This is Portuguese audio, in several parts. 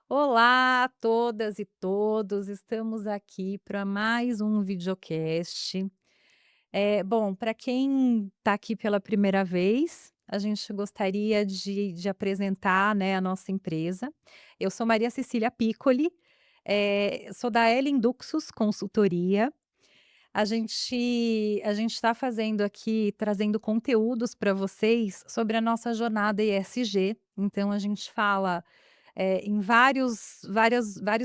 Olá a todas e todos, estamos aqui para mais um videocast. Bom, para quem está aqui pela primeira vez, a gente gostaria de apresentar, né, a nossa empresa. Eu sou Maria Cecília Piccoli, sou da Ellen Duxus Consultoria. A gente está fazendo aqui, trazendo conteúdos para vocês sobre a nossa jornada ESG. Então a gente fala em vários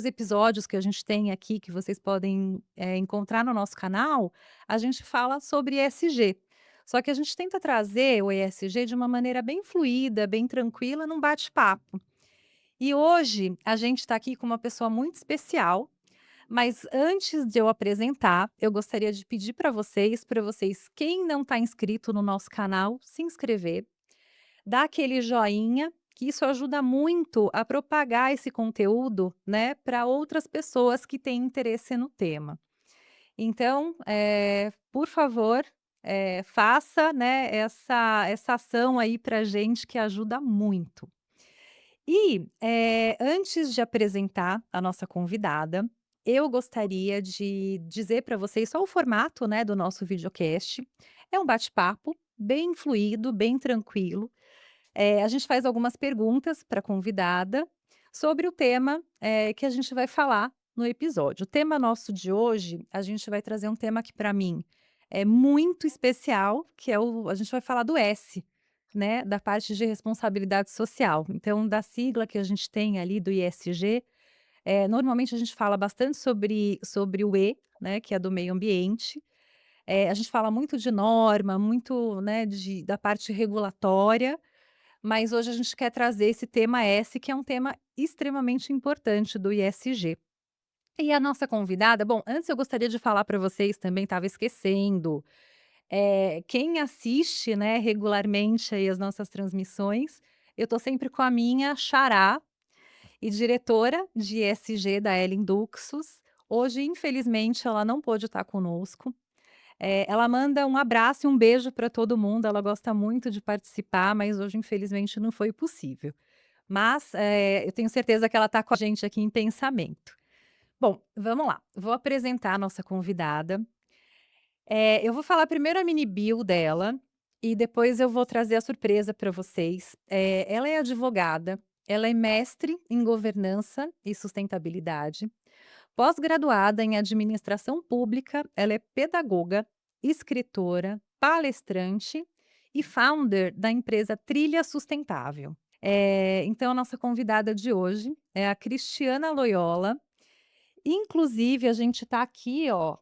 episódios que a gente tem aqui, que vocês podem, encontrar no nosso canal, a gente fala sobre ESG. Só que a gente tenta trazer o ESG de uma maneira bem fluida, bem tranquila, num bate-papo. E hoje a gente está aqui com uma pessoa muito especial, mas antes de eu apresentar, eu gostaria de pedir para vocês, quem não está inscrito no nosso canal, se inscrever, dá aquele joinha, que isso ajuda muito a propagar esse conteúdo, né, para outras pessoas que têm interesse no tema. Então, por favor, faça, né, essa ação aí pra gente que ajuda muito. E, antes de apresentar a nossa convidada, eu gostaria de dizer para vocês só o formato, né, do nosso videocast. É um bate-papo bem fluido, bem tranquilo. A gente faz algumas perguntas para a convidada sobre o tema, que a gente vai falar no episódio. O tema nosso de hoje, a gente vai trazer um tema que para mim é muito especial, que é a gente vai falar do S, né, da parte de responsabilidade social. Então, da sigla que a gente tem ali do ISG, normalmente a gente fala bastante sobre o E, né, que é do meio ambiente. A gente fala muito de norma, muito, né, da parte regulatória, mas hoje a gente quer trazer esse tema S, que é um tema extremamente importante do ISG. E a nossa convidada, bom, antes eu gostaria de falar para vocês, também estava esquecendo, quem assiste, né, regularmente aí as nossas transmissões, eu estou sempre com a minha xará e diretora de ISG da Ellen Duxus. Hoje, infelizmente, ela não pôde estar conosco. Ela manda um abraço e um beijo para todo mundo, ela gosta muito de participar, mas hoje infelizmente não foi possível. Mas, eu tenho certeza que ela está com a gente aqui em pensamento. Bom, vamos lá, vou apresentar a nossa convidada. Eu vou falar primeiro a mini bio dela, e depois eu vou trazer a surpresa para vocês. Ela é advogada, ela é mestre em governança e sustentabilidade, pós-graduada em administração pública, ela é pedagoga, escritora, palestrante e founder da empresa Trilha Sustentável. Então, a nossa convidada de hoje é a Cristiana Loyola. Inclusive, a gente está aqui, ó,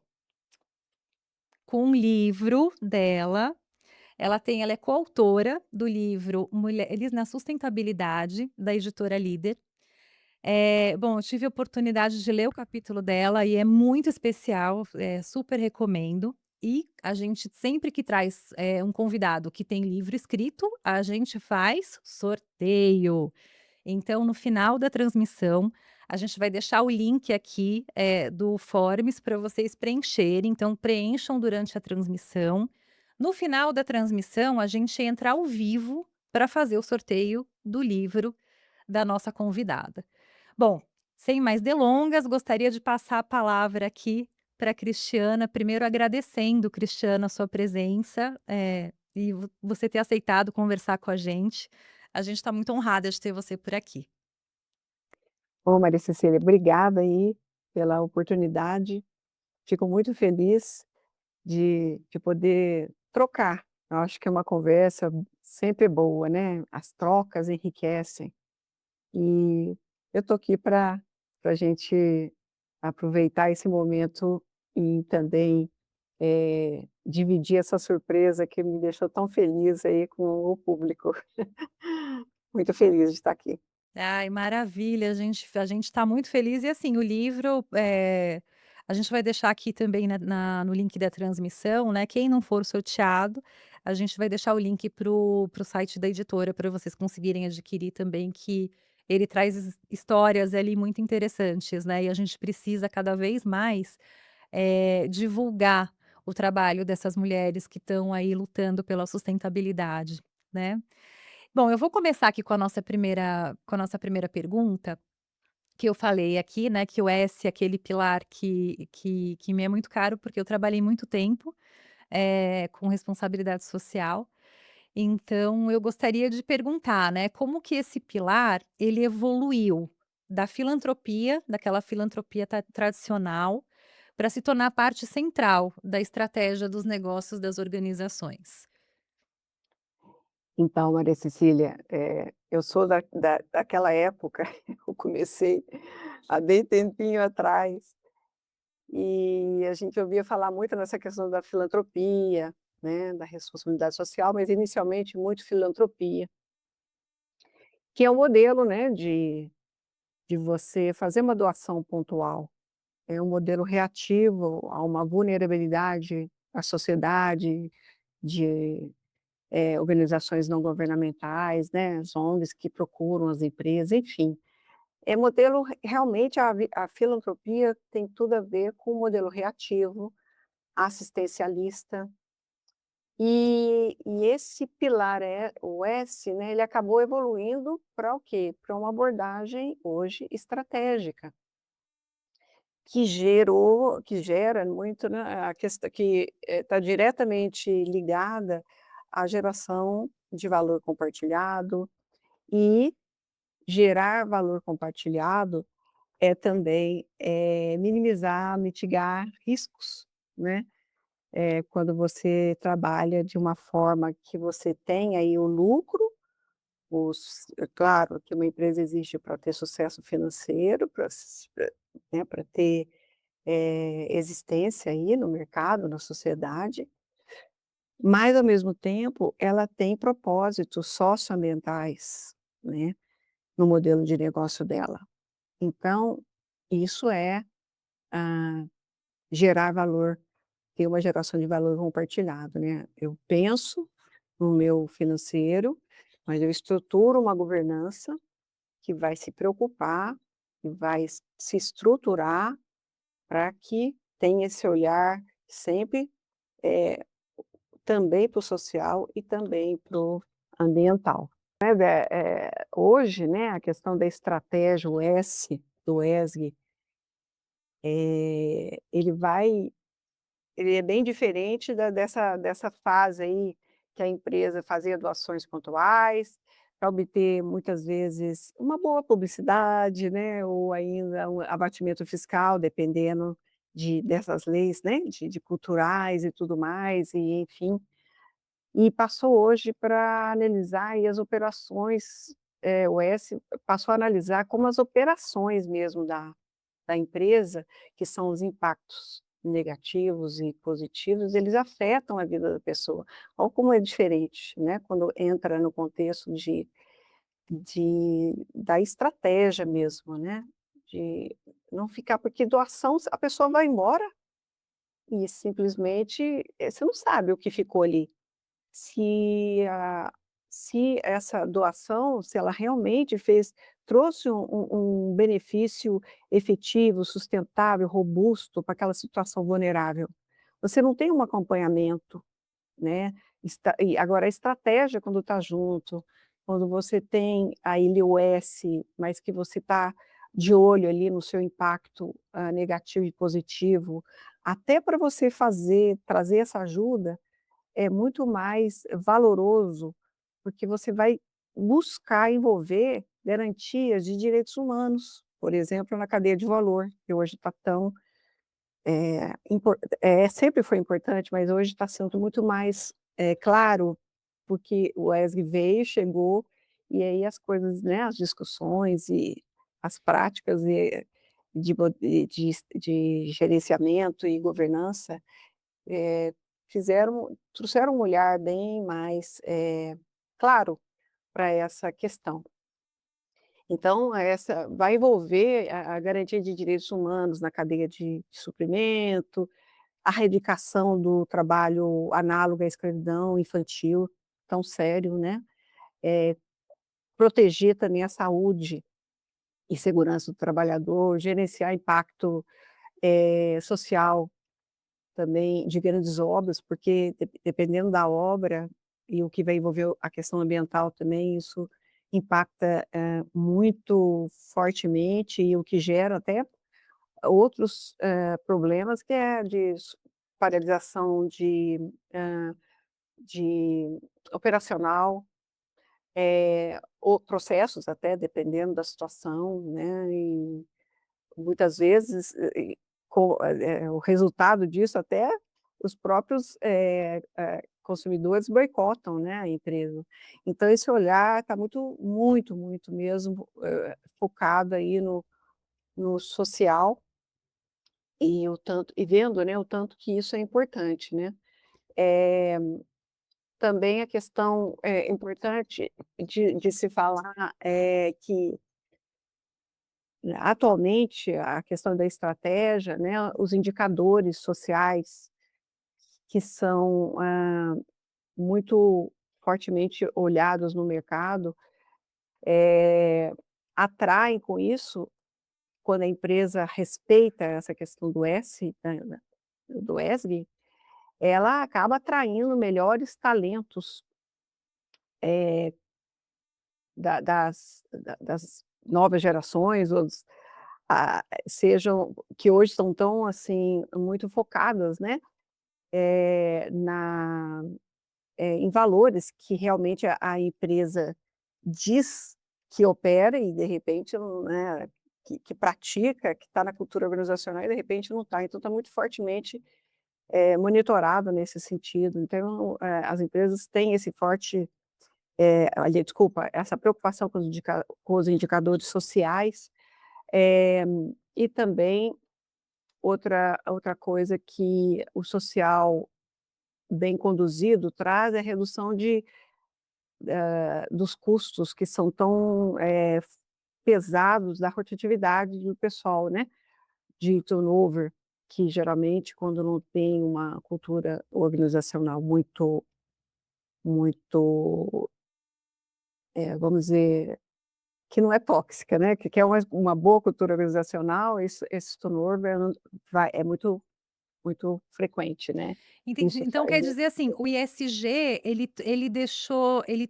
com um livro dela. Ela é coautora do livro Mulheres na Sustentabilidade, da editora Líder. Bom, eu tive a oportunidade de ler o capítulo dela e é muito especial, super recomendo. E a gente sempre que traz, um convidado que tem livro escrito, a gente faz sorteio. Então, no final da transmissão, a gente vai deixar o link aqui, do Forms para vocês preencherem. Então, preencham durante a transmissão. No final da transmissão, a gente entra ao vivo para fazer o sorteio do livro da nossa convidada. Bom, sem mais delongas, gostaria de passar a palavra aqui para a Cristiana, primeiro agradecendo, Cristiana, a sua presença, e você ter aceitado conversar com a gente. A gente está muito honrada de ter você por aqui. Ô, Maria Cecília, obrigada aí pela oportunidade. Fico muito feliz de poder trocar. Eu acho que é uma conversa sempre boa, né? As trocas enriquecem. E eu estou aqui para a gente aproveitar esse momento e também dividir essa surpresa que me deixou tão feliz aí com o público. Muito feliz de estar aqui. Ai, maravilha, a gente está muito feliz e, assim, o livro, a gente vai deixar aqui também no link da transmissão, né, quem não for sorteado, a gente vai deixar o link para o site da editora para vocês conseguirem adquirir também, que ele traz histórias ali muito interessantes, né, e a gente precisa cada vez mais, divulgar o trabalho dessas mulheres que estão aí lutando pela sustentabilidade, né. Bom, eu vou começar aqui com a nossa primeira pergunta. que eu falei aqui, né, que o S é aquele pilar que me é muito caro, porque eu trabalhei muito tempo, com responsabilidade social. Então eu gostaria de perguntar, né, como que esse pilar, ele evoluiu da filantropia, daquela filantropia tradicional, para se tornar parte central da estratégia dos negócios das organizações? Então, Maria Cecília, eu sou daquela época, eu comecei há bem tempinho atrás, e a gente ouvia falar muito nessa questão da filantropia, né, da responsabilidade social, mas inicialmente muito filantropia, que é um modelo, né, de você fazer uma doação pontual, é um modelo reativo a uma vulnerabilidade à sociedade, de organizações não governamentais, né, as ONGs que procuram as empresas, enfim. É modelo realmente a filantropia tem tudo a ver com o modelo reativo, assistencialista, e esse pilar o S, né, ele acabou evoluindo para o quê? Para uma abordagem hoje estratégica, que gera muito, né, a questão que está diretamente ligada à geração de valor compartilhado, e gerar valor compartilhado é também, minimizar, mitigar riscos, né. Quando você trabalha de uma forma que você tem aí o lucro, é claro que uma empresa existe para ter sucesso financeiro, para ter, existência aí no mercado, na sociedade, mas ao mesmo tempo ela tem propósitos socioambientais, né, no modelo de negócio dela. Então, isso ah, gerar valor, ter uma geração de valor compartilhado, né. Eu penso no meu financeiro, mas eu estruturo uma governança que vai se preocupar, que vai se estruturar para que tenha esse olhar sempre, eh, também para o social e também para o ambiental. Hoje, né, a questão da estratégia, o S do ESG, ele é bem diferente dessa fase aí, que a empresa fazia doações pontuais, para obter muitas vezes uma boa publicidade, né, ou ainda um abatimento fiscal, dependendo dessas leis, né, de culturais e tudo mais, e enfim. E passou hoje para analisar aí as operações, o S passou a analisar como as operações mesmo da empresa, que são os impactos negativos e positivos, eles afetam a vida da pessoa. Olha como é diferente, né, quando entra no contexto da estratégia mesmo, né, de não ficar porque doação a pessoa vai embora e simplesmente, você não sabe o que ficou ali. Se a se essa doação, se ela realmente trouxe um benefício efetivo, sustentável, robusto para aquela situação vulnerável. Você não tem um acompanhamento, né, e agora a estratégia quando está junto, quando você tem a o S, mas que você está de olho ali no seu impacto, negativo e positivo, até para você trazer essa ajuda, é muito mais valoroso, porque você vai buscar envolver garantias de direitos humanos, por exemplo, na cadeia de valor, que hoje está tão, sempre foi importante, mas hoje está sendo muito mais, claro, porque o ESG veio, chegou, e aí as coisas, né, as discussões e as práticas de gerenciamento e governança eh, trouxeram um olhar bem mais, claro para essa questão. Então essa vai envolver a garantia de direitos humanos na cadeia de suprimento, a erradicação do trabalho análogo à escravidão infantil, tão sério, né, eh, proteger também a saúde e segurança do trabalhador, gerenciar impacto, social também de grandes obras, porque dependendo da obra e o que vai envolver a questão ambiental também, isso impacta, muito fortemente e o que gera até outros, problemas que é de paralisação de operacional, ou processos até dependendo da situação, né, e muitas vezes, o resultado disso até os próprios, consumidores boicotam, né, a empresa. Então esse olhar está muito, muito, muito mesmo, focado aí no social e o tanto e vendo, né, o tanto que isso é importante, né. Eh, Também a questão, importante de se falar é que, atualmente, a questão da estratégia, né, os indicadores sociais que são, muito fortemente olhados no mercado, eh, atraem com isso, quando a empresa respeita essa questão do S, do ESG, ela acaba atraindo melhores talentos, eh, das novas gerações, ou sejam que hoje estão tão, assim, muito focadas, né, na em valores que realmente a empresa diz que opera e de repente não, né, que pratica, que está na cultura organizacional e de repente não está. Então está muito fortemente, monitorado nesse sentido. Então, as empresas têm esse forte, ali, desculpa, essa preocupação com os indicadores sociais, eh, e também outra coisa que o social bem conduzido traz é a redução dos custos que são tão, pesados da rotatividade do pessoal, né, de turnover, que geralmente quando não tem uma cultura organizacional muito, vamos dizer, que não é tóxica, né, que é uma boa cultura organizacional, isso esse turnover é muito muito frequente, né. Entendi. Isso Então faz quer dizer assim, o ISG ele deixou ele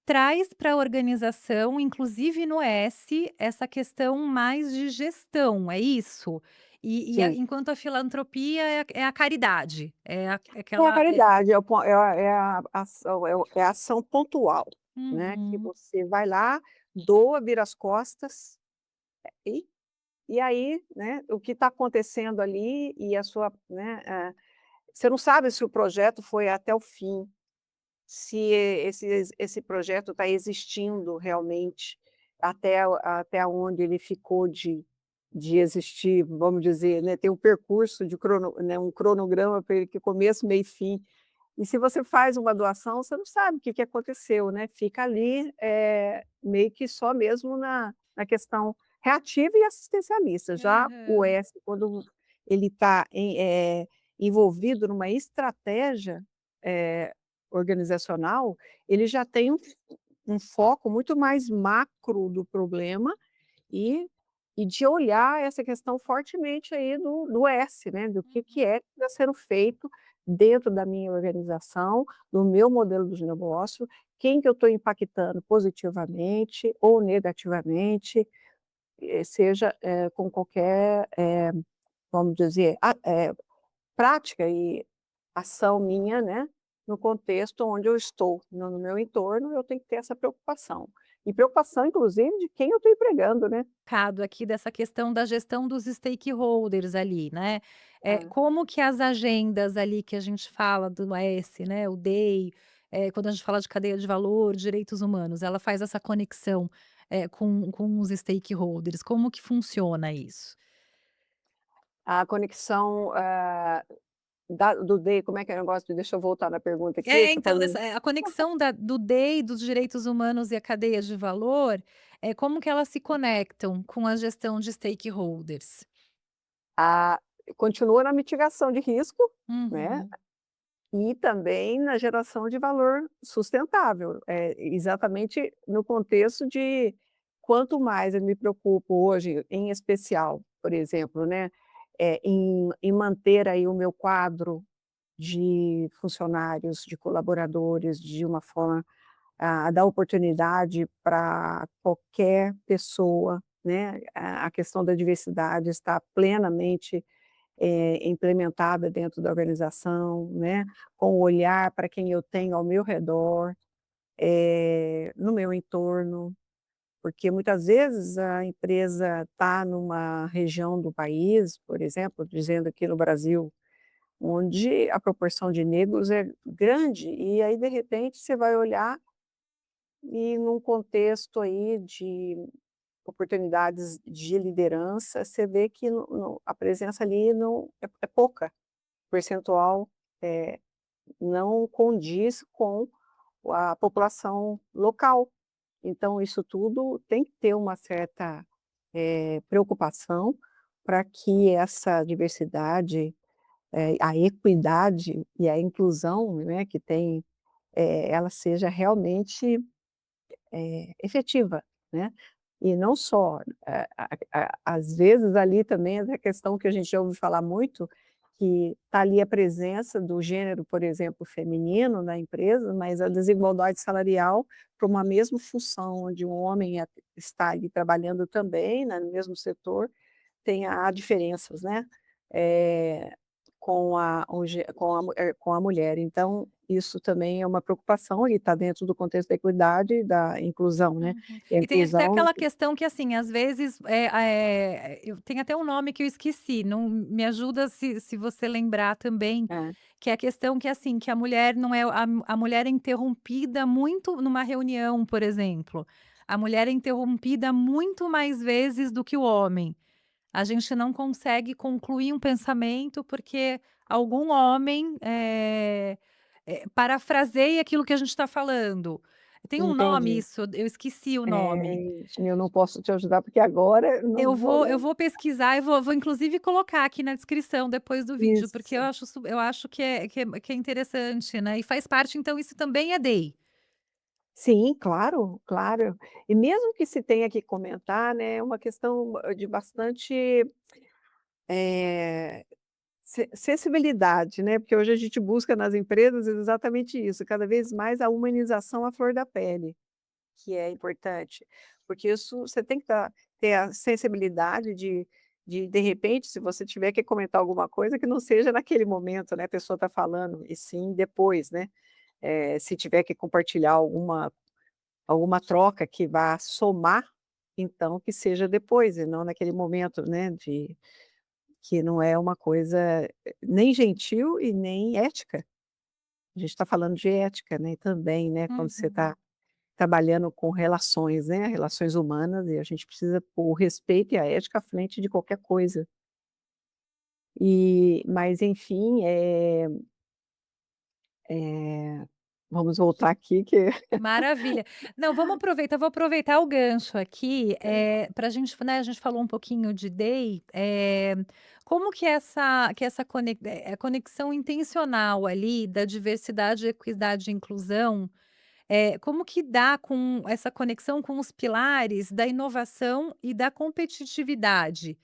traz para a organização, inclusive no S, essa questão mais de gestão, é isso? sim. Enquanto a filantropia é a caridade, é É a aquela caridade, é o po é a ação é a ação pontual, né, que uhum. você vai lá, doa, vira as costas, e e aí, né, o que está acontecendo ali e a sua, né, você não sabe se o projeto foi até o fim, se esse projeto está existindo realmente até onde ele ficou de existir, vamos dizer, né, tem um percurso de né, um cronograma para ele que começo, meio e fim. E se você faz uma doação, você não sabe o que que aconteceu, né, fica ali, meio que só mesmo na questão reativa e assistencialista. Já o Aham. S, quando ele está envolvido numa estratégia, eh, organizacional, ele já tem um foco muito mais macro do problema e de olhar essa questão fortemente aí do S, né, do que Uhum. é que está sendo feito dentro da minha organização, do meu modelo de negócio, quem que eu estou impactando positivamente ou negativamente, seja, com qualquer, vamos dizer, prática e ação minha, né, no contexto onde eu estou, no meu entorno, eu tenho que ter essa preocupação. E preocupação inclusive de quem eu estou empregando, né. Recado aqui dessa questão da gestão dos stakeholders ali, né, É. como que as agendas ali que a gente fala do S, né, o DEI, quando a gente fala de cadeia de valor, direitos humanos, ela faz essa conexão, com os stakeholders, como que funciona isso? A conexão, do D, como é que é o negócio, deixa eu voltar na pergunta aqui, É, você então, falou. a conexão do DEI, dos direitos humanos e a cadeia de valor, como que elas se conectam com a gestão de stakeholders? A Continua na mitigação de risco, né, Uhum. e também na geração de valor sustentável, exatamente no contexto de quanto mais eu me preocupo hoje, em especial, por exemplo, né, em manter aí o meu quadro de funcionários, de colaboradores de uma forma a dar oportunidade para qualquer pessoa, né, a questão da diversidade está plenamente, implementada dentro da organização, né, com o olhar para quem eu tenho ao meu redor, no meu entorno, porque muitas vezes a empresa está numa região do país, por exemplo, dizendo aqui no Brasil, onde a proporção de negros é grande, e aí de repente você vai olhar e num contexto aí de oportunidades de liderança, você vê que a presença ali não é pouca, o percentual, eh, não condiz com a população local. Então isso tudo tem que ter uma certa, preocupação para que essa diversidade, a equidade e a inclusão, né, que tem, ela seja realmente efetiva, né. E não só, às vezes ali também é a questão que a gente já ouve falar muito, que está ali a presença do gênero, por exemplo, feminino na empresa, mas a desigualdade salarial para uma mesma função onde um homem está ali trabalhando também, né, no mesmo setor, tem há diferenças, né, eh, com a o gê com a mulher. Então, isso também é uma preocupação e está dentro do contexto da equidade e da inclusão, né. Uhum. E a E tem até inclusão aquela questão que, assim, às vezes, eu tenho até um nome que eu esqueci, não me ajuda se você lembrar também, é, que é a questão que, assim, que a mulher não é a mulher é interrompida muito numa reunião, por exemplo. A mulher é interrompida muito mais vezes do que o homem. A gente não consegue concluir um pensamento, porque algum homem, parafraseia aquilo que a gente está falando. Tem um nome entendi. isso, eu esqueci o nome. Eu não posso te ajudar, porque agora eu Eu não vou vou eu lembrar. vou pesquisar e vou inclusive colocar aqui na descrição depois do vídeo, porque Isso. eu acho que é interessante, né, e faz parte, então isso também é DEI. Sim, claro, claro. E mesmo que se tenha que comentar, né, é uma questão de bastante, eh, sensibilidade, né, porque hoje a gente busca nas empresas exatamente isso, cada vez mais a humanização à flor da pele. Que é importante, porque isso você tem que ter a sensibilidade de repente, se você tiver que comentar alguma coisa, que não seja naquele momento, né, a pessoa está falando, e sim depois, né. Se tiver que compartilhar alguma troca que vá somar, então que seja depois e não naquele momento, né, de que não é uma coisa, nem gentil e nem ética. A gente está falando de ética, né, também, né, quando você Uhum. está trabalhando com relações, né, relações humanas, e a gente precisa pôr o respeito e a ética à frente de qualquer coisa. Mas enfim, vamos voltar aqui que Maravilha. Não, vamos aproveitar vou aproveitar o gancho aqui, pra gente, né, a gente falou um pouquinho de DEI, como que essa conexão intencional ali da diversidade, equidade e inclusão, como que dá com essa conexão com os pilares da inovação e da competitividade?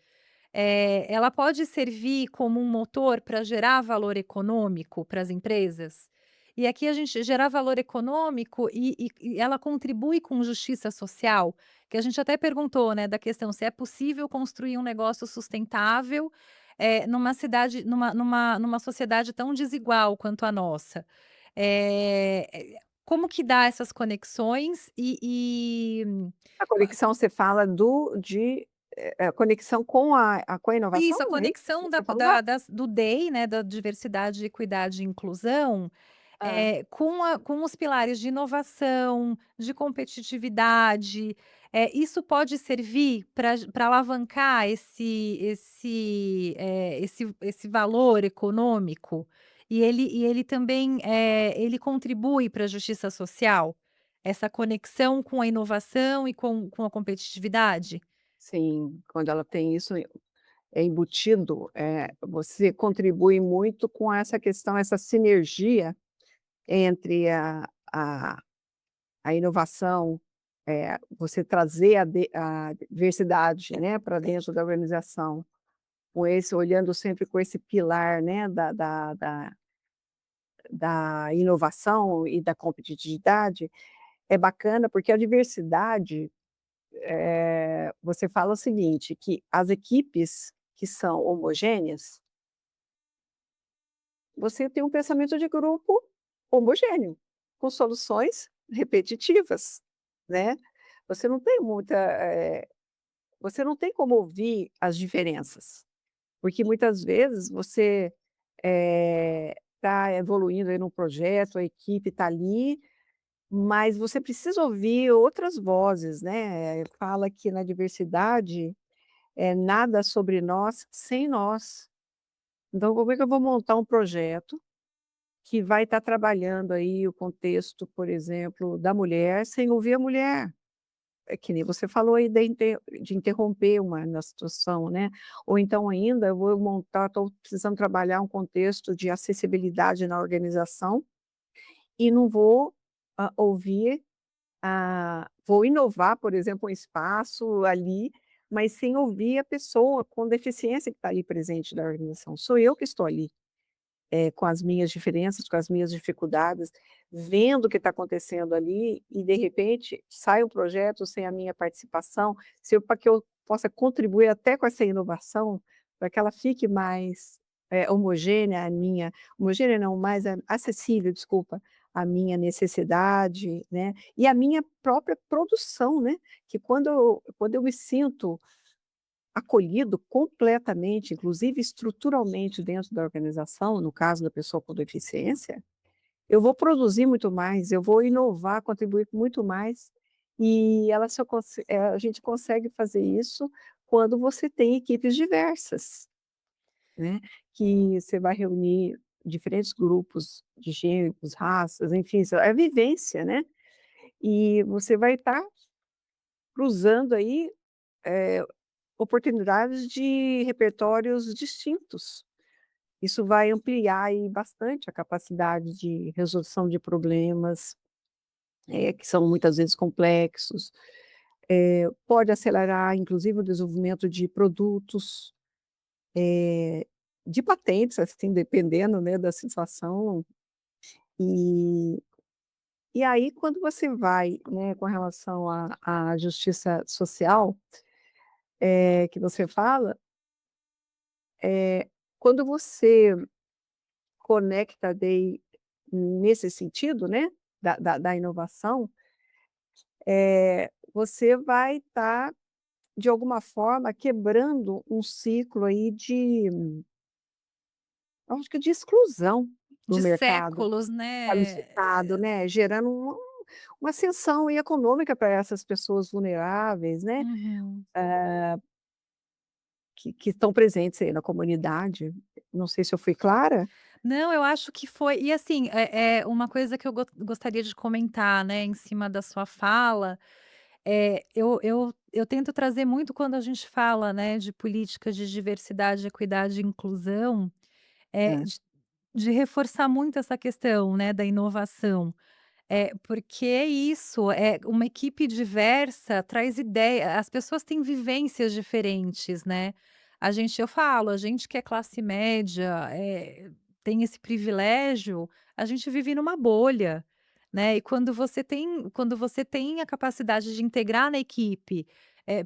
Ela pode servir como um motor para gerar valor econômico para as empresas? E aqui a gente gerar valor econômico e ela contribui com justiça social, que a gente até perguntou, né, da questão se é possível construir um negócio sustentável, numa cidade numa sociedade tão desigual quanto a nossa. Como que dá essas conexões a conexão você fala a conexão com a isso, a inovação, é isso que conexão você falou? do DEI, né, da diversidade, equidade e inclusão, Hã. com os pilares de inovação, de competitividade, isso pode servir para alavancar esse valor econômico? E ele também, ele contribui para a justiça social? Essa conexão com a inovação e com a competitividade? Sim, quando ela tem isso é embutido, você contribui muito com essa questão, essa sinergia entre a inovação, você trazer a diversidade, né, para dentro da organização, com esse olhando sempre com esse pilar, né, da inovação e da competitividade, é bacana, porque a diversidade, você fala o seguinte, que as equipes que são homogêneas, você tem um pensamento de grupo homogêneo, com soluções repetitivas, né. Você não tem muita, você não tem como ouvir as diferenças, porque muitas vezes você, está evoluindo aí num projeto, a equipe está ali, mas você precisa ouvir outras vozes, né. Fala que na diversidade, é nada sobre nós sem nós. Então como é que eu vou montar um projeto que vai estar trabalhando aí o contexto, por exemplo, da mulher, sem ouvir a mulher? É que nem você falou aí de interromper uma na situação, né, ou então ainda eu vou montar estou precisando trabalhar um contexto de acessibilidade na organização, e não vou, ouvir, vou inovar, por exemplo, um espaço ali, mas sem ouvir a pessoa com deficiência que está ali presente na organização, sou eu que estou ali. Com as minhas diferenças, com as minhas dificuldades, vendo o que está acontecendo ali e de repente sai um projeto sem a minha participação, se eu para que eu possa contribuir até com essa inovação, para que ela fique mais, homogênea, a minha homogênea não, mais acessível, desculpa, a minha necessidade, né, e a minha própria produção, né, que quando eu me sinto acolhido completamente, inclusive estruturalmente dentro da organização, no caso da pessoa com deficiência, eu vou produzir muito mais, eu vou inovar, contribuir com muito mais, e ela só a gente consegue fazer isso quando você tem equipes diversas, né, que você vai reunir diferentes grupos de gêneros, raças, enfim, isso é vivência, né, e você vai estar cruzando aí, eh, oportunidades de repertórios distintos. Isso vai ampliar aí bastante a capacidade de resolução de problemas, que são muitas vezes complexos. Pode acelerar inclusive o desenvolvimento de produtos, de patentes, assim, dependendo, né, da situação. E e aí quando você vai, né, com relação à justiça social, que você fala, quando você conecta daí nesse sentido, né, da inovação, você vai estar, de alguma forma, quebrando um ciclo aí de, eu acho que de exclusão do De mercado séculos, né. qualificado, né, gerando uma ascensão aí econômica para essas pessoas vulneráveis, né, Uhum. que estão presentes aí na comunidade. Não sei se eu fui clara? Não, eu acho que foi e assim, uma coisa que eu gostaria de comentar, né, em cima da sua fala, eu tento trazer muito quando a gente fala, né, de políticas de diversidade, equidade e inclusão, eh, Hã. de de reforçar muito essa questão, né, da inovação. É, porque é isso, é uma equipe diversa traz ideia as pessoas têm vivências diferentes, né. Eu falo, a gente que é classe média, tem esse privilégio, a gente vive numa bolha, né, e quando você tem a capacidade de integrar na equipe,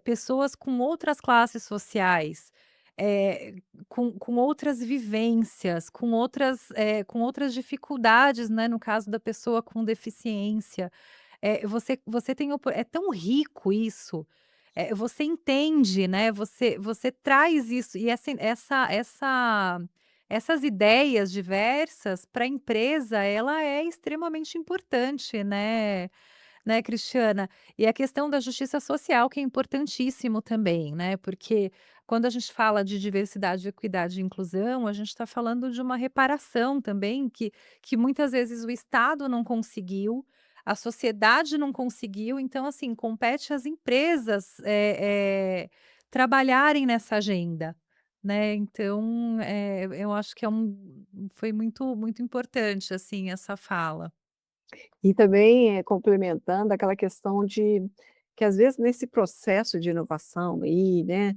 pessoas com outras classes sociais, eh, com outras vivências, com outras dificuldades, né, no caso da pessoa com deficiência. Você tem é tão rico isso, você entende, né, você traz isso e essas ideias diversas para a empresa, ela é extremamente importante, né, Cristiana? E a questão da justiça social que é importantíssimo também, né, porque quando a gente fala de diversidade, equidade e inclusão, a gente está falando de uma reparação também que muitas vezes o Estado não conseguiu, a sociedade não conseguiu, então assim, compete às empresas, trabalharem nessa agenda, né, então, eu acho que foi muito importante, assim, essa fala. E também, complementando aquela questão de que às vezes nesse processo de inovação aí, né,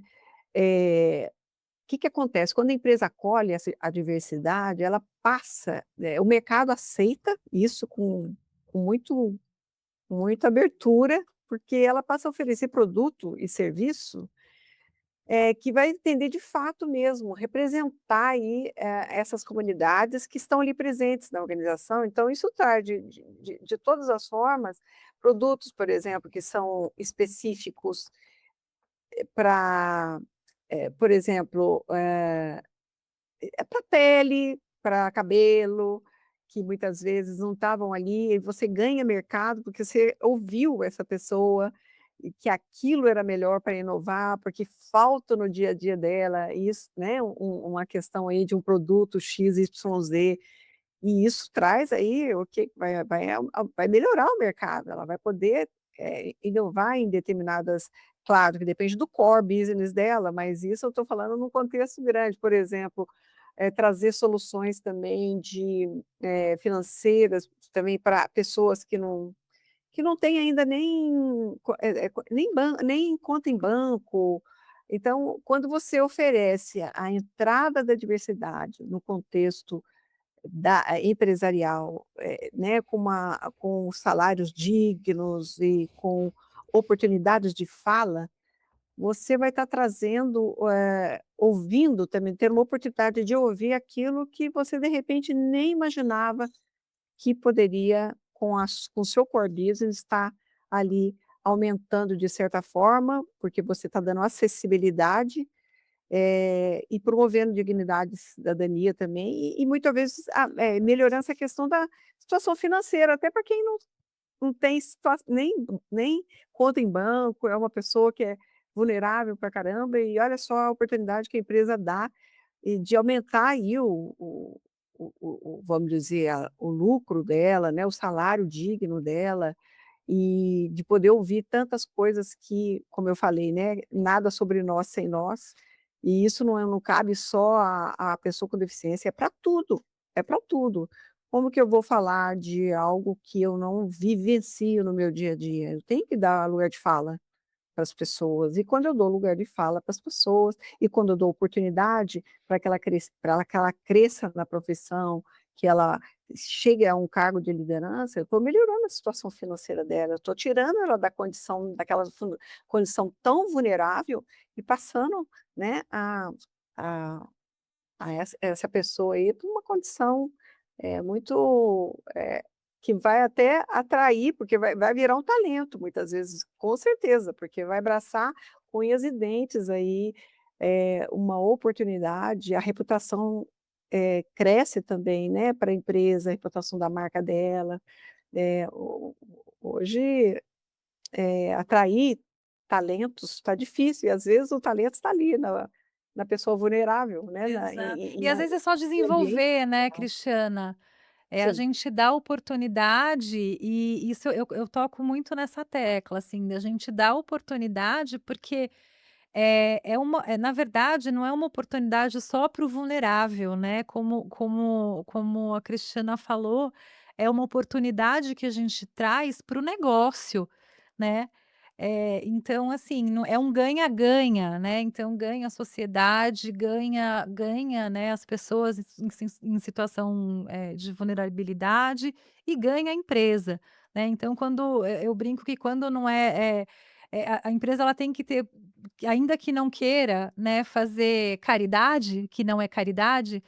que acontece? Quando a empresa acolhe essa a diversidade, ela passa, o mercado aceita isso com muito muita abertura, porque ela passa a oferecer produto e serviço, que vai entender de fato mesmo, representar aí, essas comunidades que estão ali presentes na organização, então isso traz de todas as formas, produtos, por exemplo, que são específicos para, por exemplo, é para pele, para cabelo, que muitas vezes não estavam ali, e você ganha mercado, porque você ouviu essa pessoa, e que aquilo era melhor para inovar, porque falta no dia a dia dela isso, né, uma questão aí de um produto X, XYZ, e isso traz aí o que vai melhorar o mercado, ela vai poder, inovar em determinadas, claro que depende do core business dela, mas isso eu estou falando num contexto grande, por exemplo, trazer soluções também financeiras também para pessoas que não têm ainda nem conta em banco. Então, quando você oferece a entrada da diversidade no contexto empresarial, né, com salários dignos e com oportunidades de fala, você vai estar trazendo, ouvindo também, ter uma oportunidade de ouvir aquilo que você de repente nem imaginava que poderia, com o seu core business, estar ali aumentando de certa forma, porque você está dando acessibilidade, e promovendo dignidade e cidadania também, e muitas vezes melhorando essa questão da situação financeira, até para quem não tem nem conta em banco, é uma pessoa que é vulnerável pra caramba, e olha só a oportunidade que a empresa dá, e de aumentar aí vamos dizer, o lucro dela, né, o salário digno dela, e de poder ouvir tantas coisas que, como eu falei, né, nada sobre nós sem nós, e isso não cabe só à pessoa com deficiência, é para tudo, é para tudo. Como que eu vou falar de algo que eu não vivencio no meu dia a dia? Eu tenho que dar lugar de fala para as pessoas, e quando eu dou lugar de fala para as pessoas, e quando eu dou oportunidade para que ela cresça na profissão, que ela chegue a um cargo de liderança, eu estou melhorando a situação financeira dela, eu estou tirando ela condição tão vulnerável e passando, né, a essa pessoa aí para uma condição, muito, que vai até atrair, porque vai virar um talento muitas vezes, com certeza, porque vai abraçar com unhas e dentes aí, uma oportunidade, a reputação, cresce também, né, para a empresa, a reputação da marca dela. Hoje, atrair talentos está difícil, e às vezes o talento está ali na pessoa vulnerável, né, Exato. em E às vezes é só em ambiente desenvolver, né, social. Cristiana? É a Sim, gente dar oportunidade, e isso eu toco muito nessa tecla, assim, da gente dar oportunidade, porque na verdade, não é uma oportunidade só para o vulnerável, né, como a Cristiana falou, é uma oportunidade que a gente traz para o negócio, né. Então, assim, não é um ganha-ganha, né, então ganha a sociedade, ganha, né, as pessoas em situação, de vulnerabilidade, e ganha a empresa, né. Então quando eu brinco que quando não a empresa ela tem que ter, ainda que não queira, né, fazer caridade, que não é caridade,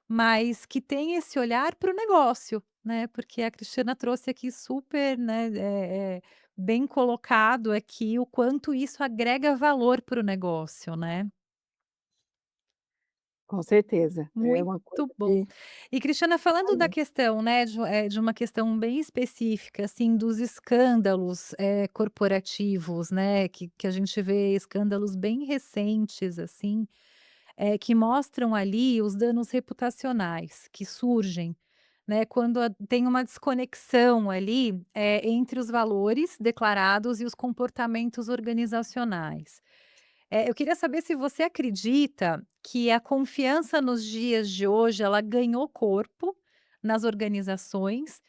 mas que tem esse olhar para o negócio, né, porque a Cristiana trouxe aqui super, né, bem colocado aqui o quanto isso agrega valor para o negócio, né. com certeza. É Muito uma coisa bom. que E Cristiana, falando da questão, né, de uma questão bem específica, assim, dos escândalos, corporativos, né, que a gente vê escândalos bem recentes, assim, que mostram ali os danos reputacionais que surgem, né, quando tem uma desconexão ali, entre os valores declarados e os comportamentos organizacionais. Eu queria saber se você acredita que a confiança nos dias de hoje ela ganhou corpo nas organizações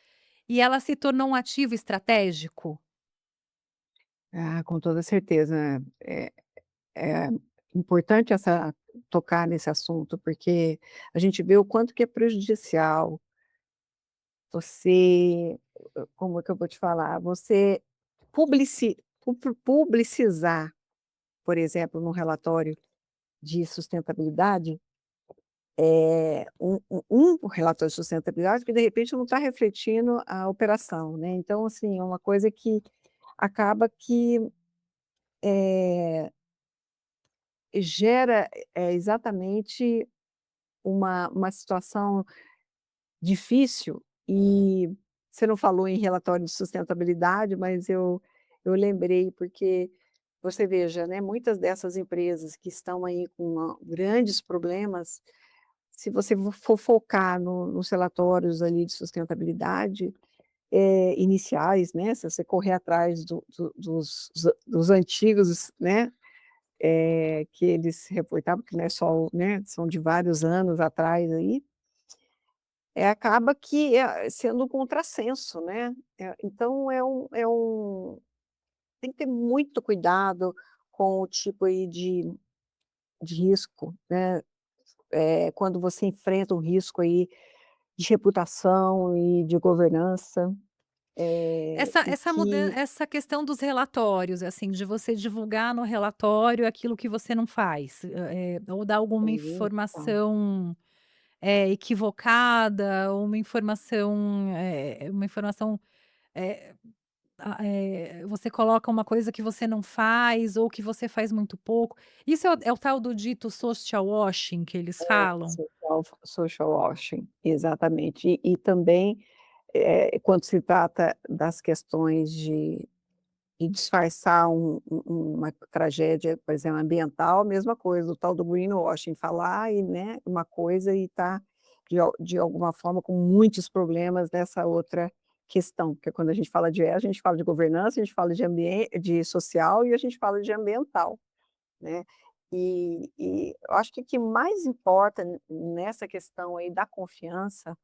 e ela se tornou um ativo estratégico? com toda certeza, é importante tocar nesse assunto, porque a gente vê o quanto que é prejudicial você como é que eu vou te falar? Você publicizar, por exemplo, num relatório de sustentabilidade, um relatório de sustentabilidade que de repente não está refletindo a operação, né, então assim, é uma coisa que acaba que, eh, gera, exatamente uma situação difícil. E você não falou em relatório de sustentabilidade, mas eu lembrei, porque você veja, né, muitas dessas empresas que estão aí com grandes problemas, se você for focar nos relatórios ali de sustentabilidade, iniciais, né, se você correr atrás dos antigos, né, que eles reportavam, que não é só né, são de vários anos atrás aí, acaba que sendo um contrassenso, né. Então tem que ter muito cuidado com o tipo aí de risco, né, quando você enfrenta um risco aí de reputação e de governança, e que Essa questão dos relatórios, assim, de você divulgar no relatório aquilo que você não faz, ou dar alguma então, informação, equivocada, ou uma informação, eh você coloca uma coisa que você não faz, ou que você faz muito pouco. Isso é o tal do dito social washing que eles falam? social washing, exatamente. E também, quando se trata das questões de disfarçar uma tragédia, por exemplo, ambiental, a mesma coisa, o tal do greenwashing, falar e, né, uma coisa e tá de alguma forma com muitos problemas nessa outra questão, porque quando a gente fala de E, a gente fala de governança, a gente fala de social e a gente fala de ambiental, né. E eu acho que o que mais importa nessa questão aí da confiança,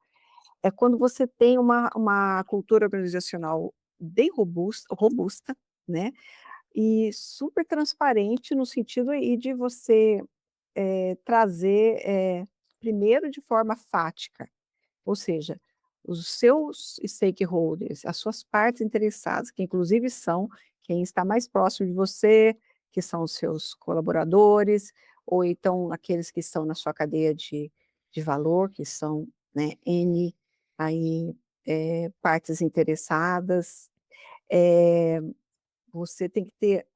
é quando você tem uma cultura organizacional bem robusta, né, e super transparente no sentido aí de você, trazer, primeiro de forma fática, ou seja, os seus stakeholders, as suas partes interessadas, que inclusive são quem está mais próximo de você, que são os seus colaboradores, ou então aqueles que estão na sua cadeia de valor, que são, né, N aí, partes interessadas. Eh, Você tem que ter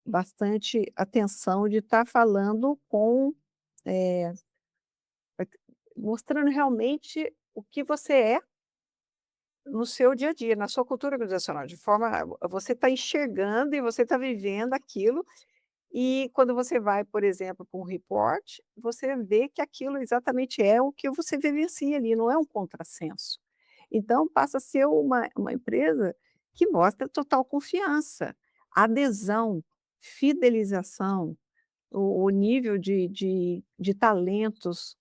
bastante atenção de estar falando com, eh, mostrando realmente o que você é no seu dia a dia, na sua cultura organizacional, de forma você está enxergando e você está vivendo aquilo, e quando você vai, por exemplo, para um report, você vê que aquilo exatamente é o que você vivencia ali, não é um contrassenso. Então passa a ser uma empresa que mostra total confiança, adesão, fidelização, o nível de talentos,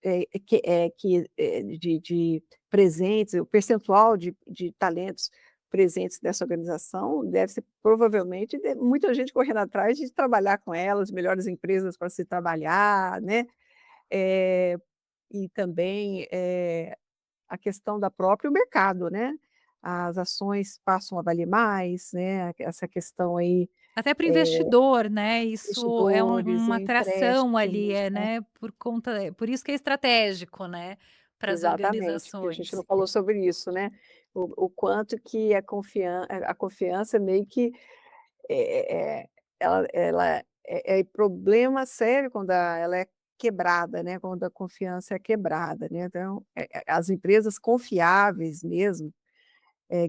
de presentes, o percentual de talentos presentes nessa organização deve ser provavelmente muita gente correndo atrás de trabalhar com elas, melhores empresas para se trabalhar, né, eh, e também, a questão da próprio mercado, né, as ações passam a valer mais, né, essa questão aí, Até para o investidor, né, isso é investidores, uma atração ali, empréstimos, né. né, por isso que é estratégico, né, para as Exatamente, porque a gente não organizações. falou sobre isso, né, o quanto que a confiança meio que, ela é problema sério quando ela é quebrada, né, quando a confiança é quebrada, né, então, as empresas confiáveis mesmo,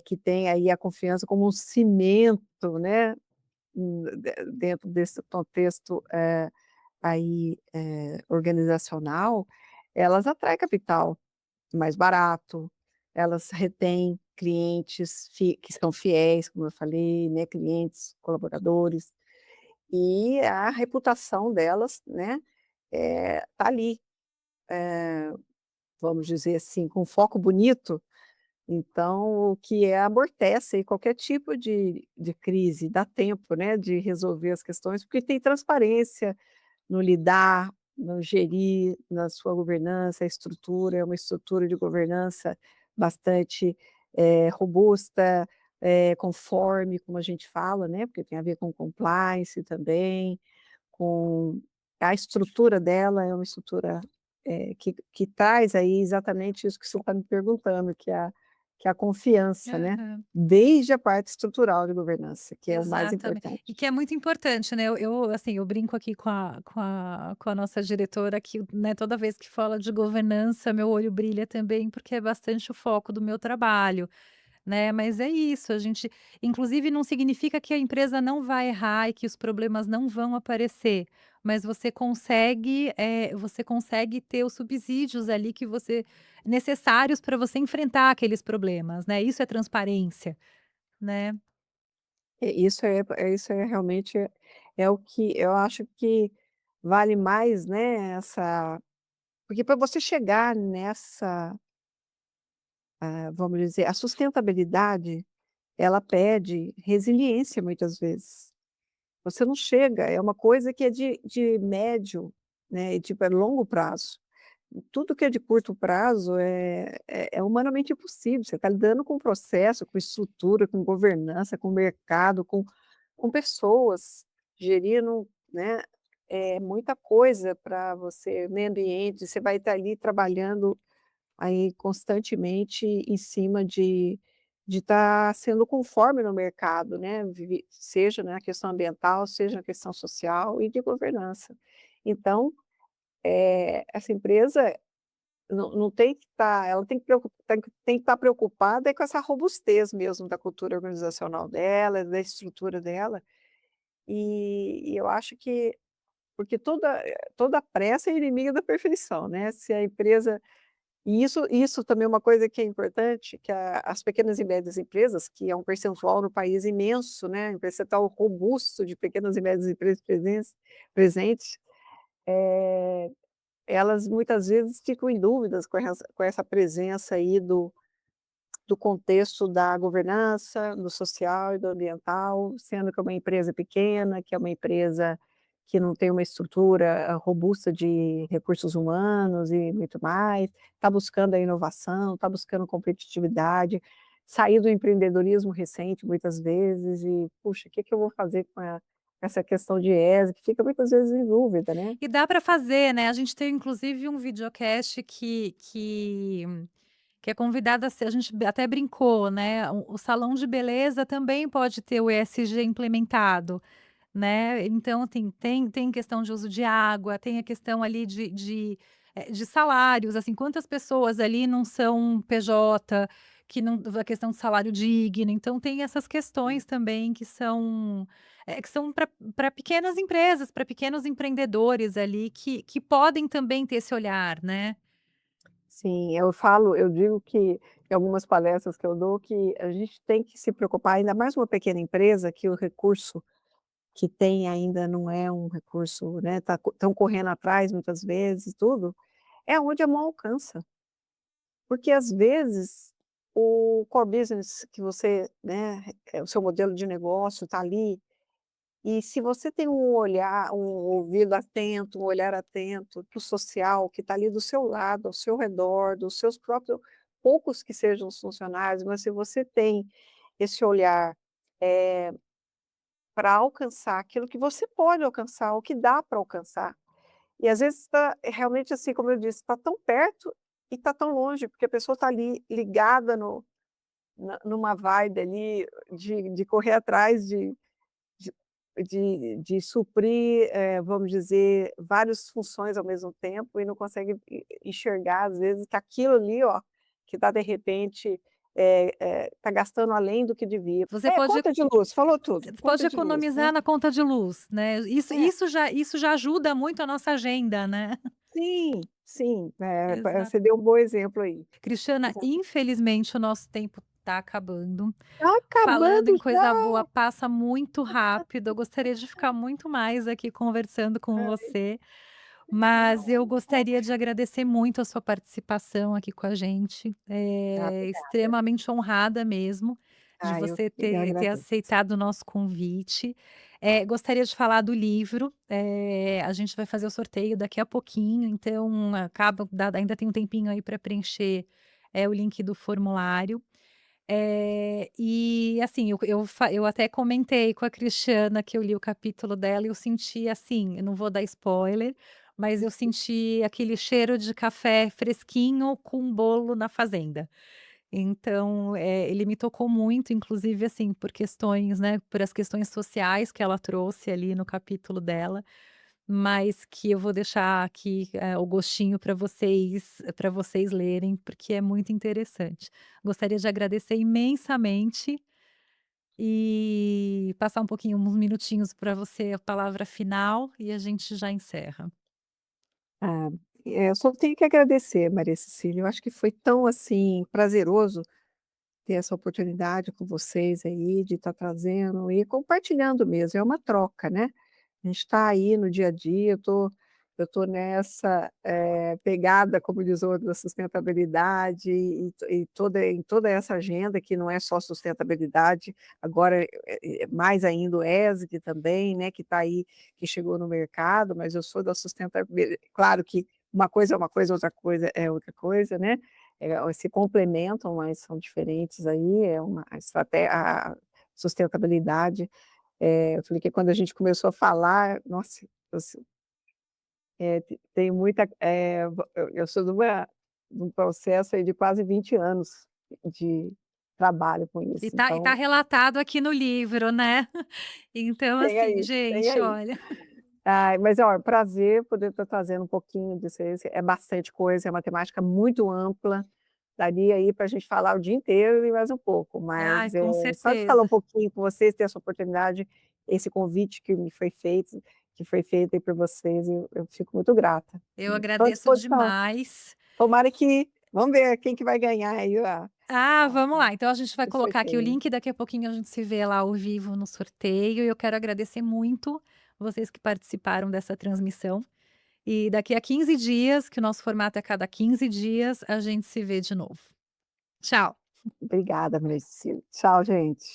que têm aí a confiança como um cimento, né, dentro desse contexto, aí, organizacional, elas atraem capital mais barato, elas retêm clientes que são fiéis, como eu falei, né, clientes, colaboradores, e a reputação delas, né, tá ali, vamos dizer assim, com foco bonito, então o que amortece aí qualquer tipo de crise, dá tempo, né, de resolver as questões, porque tem transparência no lidar, no gerir, na sua governança, a estrutura é uma estrutura de governança bastante, robusta, conforme, como a gente fala, né, porque tem a ver com compliance também, com a estrutura dela é uma estrutura, que traz aí exatamente isso que você está me perguntando, que é a confiança, né, Aham. desde a parte estrutural de governança, que é o mais Exatamente. E importante. que é muito importante, né, assim, eu brinco aqui com a nossa diretora que, né, toda vez que fala de governança, meu olho brilha também, porque é bastante o foco do meu trabalho, né, mas é isso, a gente inclusive não significa que a empresa não vai errar e que os problemas não vão aparecer, mas você consegue ter os subsídios ali que você necessários para você enfrentar aqueles problemas, né, isso é transparência, né. Isso é realmente é o que eu acho que vale mais, né, porque para você chegar nessa, vamos dizer, a sustentabilidade, ela pede resiliência muitas vezes. Você não chega, é uma coisa que é de médio, né, e tipo, é longo prazo. Tudo que é de curto prazo é humanamente impossível, você está lidando com processo, com estrutura, com governança, com mercado, com pessoas, gerindo, né, muita coisa para você, meio ambiente, você vai estar ali trabalhando aí constantemente em cima de estar sendo conforme no mercado, né, seja na questão ambiental, seja na questão social e de governança. Então, essa empresa não tem que estar, ela tem que estar preocupada com essa robustez mesmo da cultura organizacional dela, da estrutura dela, e eu acho que porque toda pressa é inimiga da perfeição, né, se a empresa e isso também é uma coisa que é importante, que as pequenas e médias empresas, que é um percentual no país imenso, né, um percentual robusto de pequenas e médias empresas presentes, eh, elas muitas vezes ficam em dúvidas com essa presença aí do contexto da governança, do social e do ambiental, sendo que é uma empresa pequena, que é uma empresa que não tem uma estrutura, robusta de recursos humanos e muito mais, está buscando a inovação, está buscando competitividade, sair do empreendedorismo recente muitas vezes e: "Puxa, o que que eu vou fazer com essa questão de ESG?", que fica muitas vezes em dúvida, né. E dá para fazer, né, a gente tem inclusive um videocast que é convidada a ser a gente até brincou, né, o salão de beleza também pode ter o ESG implementado, né, então tem questão de uso de água, tem a questão ali de salários, assim, quantas pessoas ali não são PJ, que não a questão do salário digno, então tem essas questões também que são para pequenas empresas, para pequenos empreendedores ali que podem também ter esse olhar, né. Sim, eu digo que em algumas palestras que eu dou, que a gente tem que se preocupar, ainda mais uma pequena empresa, que o recurso que tem ainda não é um recurso, né, estão correndo atrás muitas vezes tudo, é onde a mão alcança. Porque às vezes o core business que você, né, o seu modelo de negócio está ali, e se você tem um olhar, um ouvido atento, um olhar atento para o social que está ali do seu lado, ao seu redor, dos seus próprios poucos que sejam os funcionários, mas se você tem esse olhar, para alcançar aquilo que você pode alcançar, o que dá para alcançar. E às vezes está realmente assim, como eu disse, está tão perto e está tão longe, porque a pessoa está ali ligada numa vibe ali de correr atrás de de suprir, vamos dizer, várias funções ao mesmo tempo e não consegue enxergar, às vezes, que aquilo ali, ó, que está de repente, tá gastando além do que devia. Você pode Conta de luz, falou tudo, pode conta de luz, né. economizar na conta de luz, né, É, isso já ajuda muito a nossa agenda, né. sim, sim, Exato. você deu um bom exemplo aí. Cristiana, Exato. infelizmente o nosso tempo está acabando. Tá Falando acabando em já. coisa boa, passa muito rápido, eu gostaria de ficar muito mais aqui conversando com Ai, você, mas eu bom. gostaria de agradecer muito a sua participação aqui com a gente, Obrigada. extremamente honrada mesmo de você Eu ter agradeço. aceitado o nosso convite. Gostaria de falar do livro, a gente vai fazer o sorteio daqui a pouquinho, então acaba ainda tem um tempinho aí para preencher, o link do formulário. E assim, eu até comentei com a Cristiana que eu li o capítulo dela e eu senti assim, eu não vou dar spoiler, mas eu senti aquele cheiro de café fresquinho com bolo na fazenda. Então, ele me tocou muito, inclusive, assim, por questões, né, por as questões sociais que ela trouxe ali no capítulo dela, mas que eu vou deixar aqui, o gostinho para vocês lerem, porque é muito interessante. Gostaria de agradecer imensamente e passar um pouquinho, uns minutinhos para você, a palavra final, e a gente já encerra. Ah, eu só tenho que agradecer, Maria Cecília, eu acho que foi tão, assim, prazeroso ter essa oportunidade com vocês aí, de estar trazendo e compartilhando mesmo, é uma troca, né. A gente está aí no dia a dia, eu tô nessa, pegada, como diz o outro, da sustentabilidade e toda essa agenda que não é só sustentabilidade, agora, mais ainda o ESG também, né, que está aí, que chegou no mercado, mas eu sou da sustentabilidade. Claro que uma coisa é uma coisa, outra coisa é outra coisa, né, se complementam, mas são diferentes aí, é uma a sustentabilidade, eu falei que quando a gente começou a falar, nossa, eu se tenho muita, eu sou de um processo aí de quase 20 anos de trabalho com E isso, tá então relatado aqui no livro, né. Então, tem assim, aí, tem gente, aí. olha. Ai, mas ó, prazer poder estar trazendo um pouquinho disso aí, é bastante coisa, é uma temática muito ampla, daria aí para a gente falar o dia inteiro e mais um pouco, Ai, mas, com só de falar um certeza. pouquinho com vocês, ter essa oportunidade, esse convite que foi feito aí por vocês, eu fico muito grata. Eu Estou à agradeço disposição. demais. Tomara que vamos ver quem que vai ganhar aí Ah, a vamos lá, então a gente vai o colocar aqui o sorteio. link, daqui a pouquinho a gente se vê lá ao vivo no sorteio, e eu quero agradecer muito vocês que participaram dessa transmissão, e daqui a 15 dias, que o nosso formato é a cada 15 dias, a gente se vê de novo. Tchau. Obrigada, Maria Cecília. Tchau, gente.